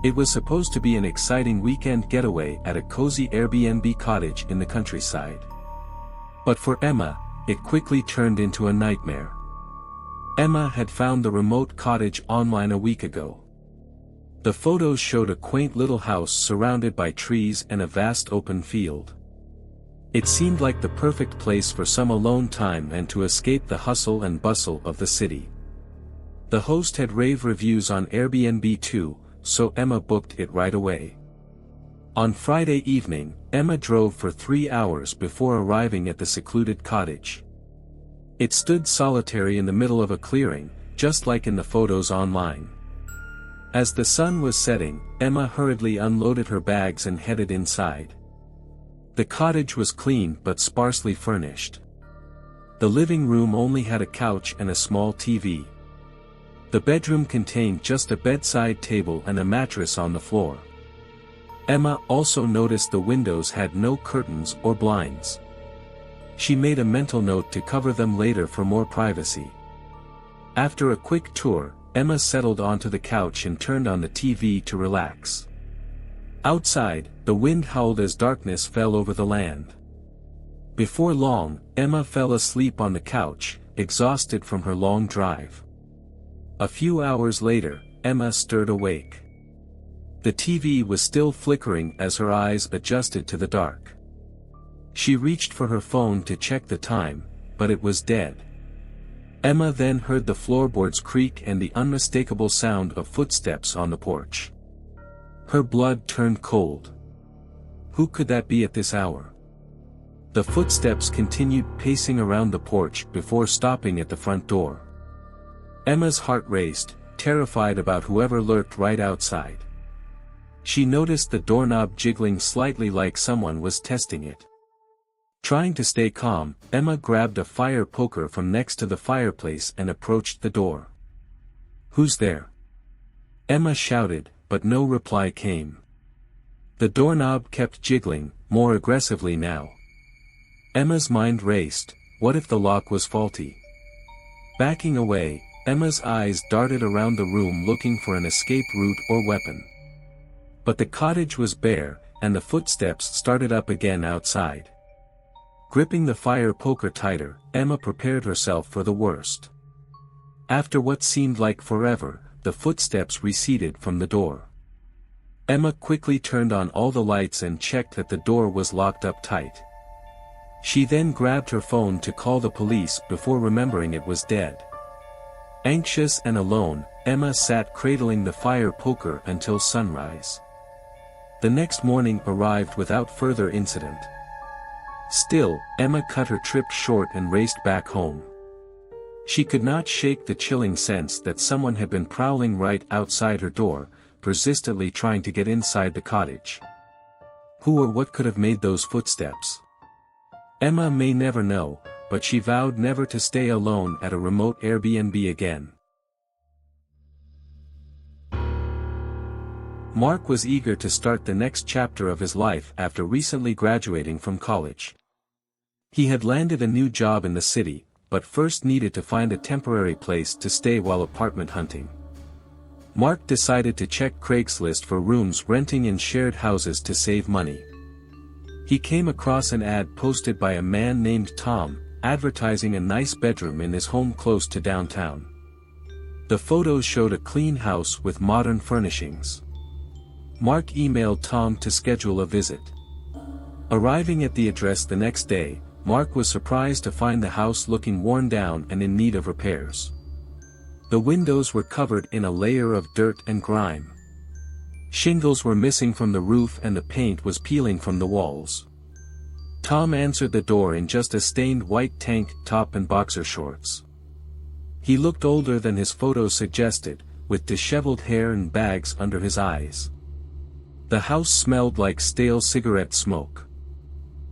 It was supposed to be an exciting weekend getaway at a cozy Airbnb cottage in the countryside. But for Emma, it quickly turned into a nightmare. Emma had found the remote cottage online a week ago. The photos showed a quaint little house surrounded by trees and a vast open field. It seemed like the perfect place for some alone time and to escape the hustle and bustle of the city. The host had rave reviews on Airbnb too, so Emma booked it right away. On Friday evening, Emma drove for 3 hours before arriving at the secluded cottage. It stood solitary in the middle of a clearing, just like in the photos online. As the sun was setting, Emma hurriedly unloaded her bags and headed inside. The cottage was clean but sparsely furnished. The living room only had a couch and a small TV. The bedroom contained just a bedside table and a mattress on the floor. Emma also noticed the windows had no curtains or blinds. She made a mental note to cover them later for more privacy. After a quick tour, Emma settled onto the couch and turned on the TV to relax. Outside, the wind howled as darkness fell over the land. Before long, Emma fell asleep on the couch, exhausted from her long drive. A few hours later, Emma stirred awake. The TV was still flickering as her eyes adjusted to the dark. She reached for her phone to check the time, but it was dead. Emma then heard the floorboards creak and the unmistakable sound of footsteps on the porch. Her blood turned cold. Who could that be at this hour? The footsteps continued pacing around the porch before stopping at the front door. Emma's heart raced, terrified about whoever lurked right outside. She noticed the doorknob jiggling slightly like someone was testing it. Trying to stay calm, Emma grabbed a fire poker from next to the fireplace and approached the door. "Who's there?" Emma shouted, but no reply came. The doorknob kept jiggling, more aggressively now. Emma's mind raced. What if the lock was faulty? Backing away, Emma's eyes darted around the room looking for an escape route or weapon. But the cottage was bare, and the footsteps started up again outside. Gripping the fire poker tighter, Emma prepared herself for the worst. After what seemed like forever, the footsteps receded from the door. Emma quickly turned on all the lights and checked that the door was locked up tight. She then grabbed her phone to call the police before remembering it was dead. Anxious and alone, Emma sat cradling the fire poker until sunrise. The next morning arrived without further incident. Still, Emma cut her trip short and raced back home. She could not shake the chilling sense that someone had been prowling right outside her door, persistently trying to get inside the cottage. Who or what could have made those footsteps? Emma may never know, but she vowed never to stay alone at a remote Airbnb again. Mark was eager to start the next chapter of his life after recently graduating from college. He had landed a new job in the city, but first needed to find a temporary place to stay while apartment hunting. Mark decided to check Craigslist for rooms renting in shared houses to save money. He came across an ad posted by a man named Tom, advertising a nice bedroom in his home close to downtown. The photos showed a clean house with modern furnishings. Mark emailed Tom to schedule a visit. Arriving at the address the next day, Mark was surprised to find the house looking worn down and in need of repairs. The windows were covered in a layer of dirt and grime. Shingles were missing from the roof and the paint was peeling from the walls. Tom answered the door in just a stained white tank top and boxer shorts. He looked older than his photos suggested, with disheveled hair and bags under his eyes. The house smelled like stale cigarette smoke.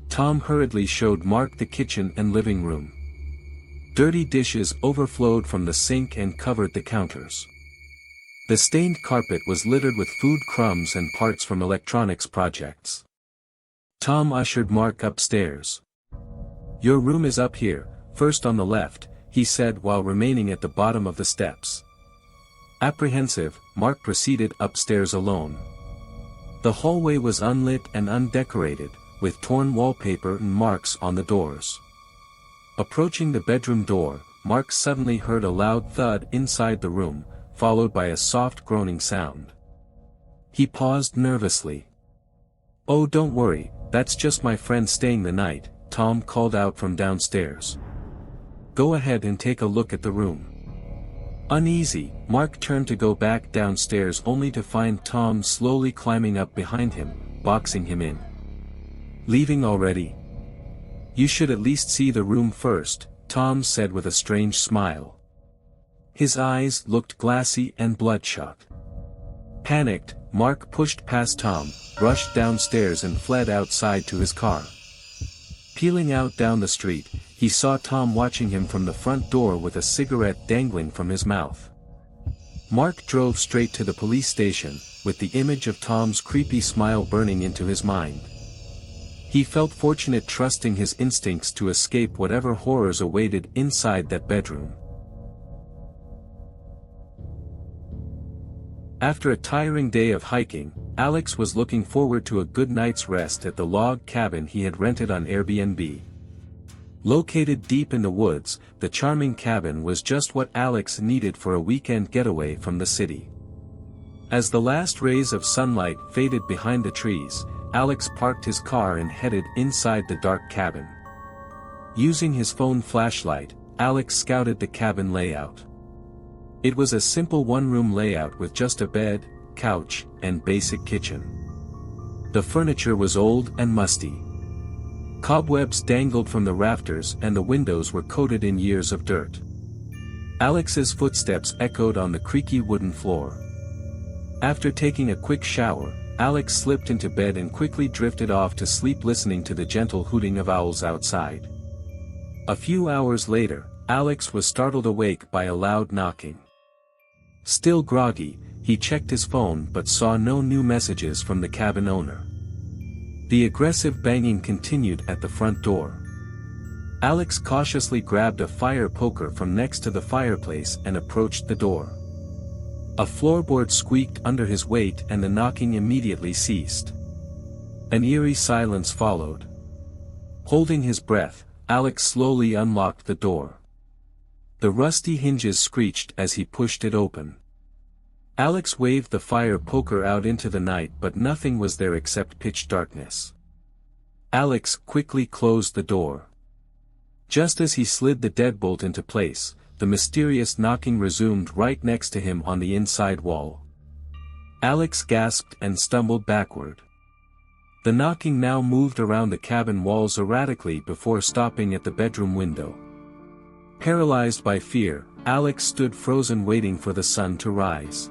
Tom hurriedly showed Mark the kitchen and living room. Dirty dishes overflowed from the sink and covered the counters. The stained carpet was littered with food crumbs and parts from electronics projects. Tom ushered Mark upstairs. "Your room is up here, first on the left," he said while remaining at the bottom of the steps. Apprehensive, Mark proceeded upstairs alone. The hallway was unlit and undecorated, with torn wallpaper and marks on the doors. Approaching the bedroom door, Mark suddenly heard a loud thud inside the room, followed by a soft groaning sound. He paused nervously. "Oh, don't worry, that's just my friend staying the night," Tom called out from downstairs. "Go ahead and take a look at the room." Uneasy, Mark turned to go back downstairs only to find Tom slowly climbing up behind him, boxing him in. "Leaving already? You should at least see the room first," Tom said with a strange smile. His eyes looked glassy and bloodshot. Panicked, Mark pushed past Tom, rushed downstairs and fled outside to his car. Peeling out down the street, he saw Tom watching him from the front door with a cigarette dangling from his mouth. Mark drove straight to the police station, with the image of Tom's creepy smile burning into his mind. He felt fortunate, trusting his instincts to escape whatever horrors awaited inside that bedroom. After a tiring day of hiking, Alex was looking forward to a good night's rest at the log cabin he had rented on Airbnb. Located deep in the woods, the charming cabin was just what Alex needed for a weekend getaway from the city. As the last rays of sunlight faded behind the trees, Alex parked his car and headed inside the dark cabin. Using his phone flashlight, Alex scouted the cabin layout. It was a simple one-room layout with just a bed, couch, and basic kitchen. The furniture was old and musty. Cobwebs dangled from the rafters and the windows were coated in years of dirt. Alex's footsteps echoed on the creaky wooden floor. After taking a quick shower, Alex slipped into bed and quickly drifted off to sleep, listening to the gentle hooting of owls outside. A few hours later, Alex was startled awake by a loud knocking. Still groggy, he checked his phone but saw no new messages from the cabin owner. The aggressive banging continued at the front door. Alex cautiously grabbed a fire poker from next to the fireplace and approached the door. A floorboard squeaked under his weight and the knocking immediately ceased. An eerie silence followed. Holding his breath, Alex slowly unlocked the door. The rusty hinges screeched as he pushed it open. Alex waved the fire poker out into the night, but nothing was there except pitch darkness. Alex quickly closed the door. Just as he slid the deadbolt into place, the mysterious knocking resumed right next to him on the inside wall. Alex gasped and stumbled backward. The knocking now moved around the cabin walls erratically before stopping at the bedroom window. Paralyzed by fear, Alex stood frozen, waiting for the sun to rise.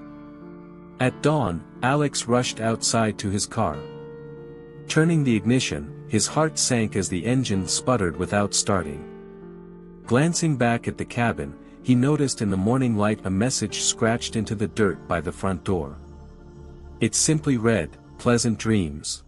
At dawn, Alex rushed outside to his car. Turning the ignition, his heart sank as the engine sputtered without starting. Glancing back at the cabin, he noticed in the morning light a message scratched into the dirt by the front door. It simply read, "Pleasant dreams."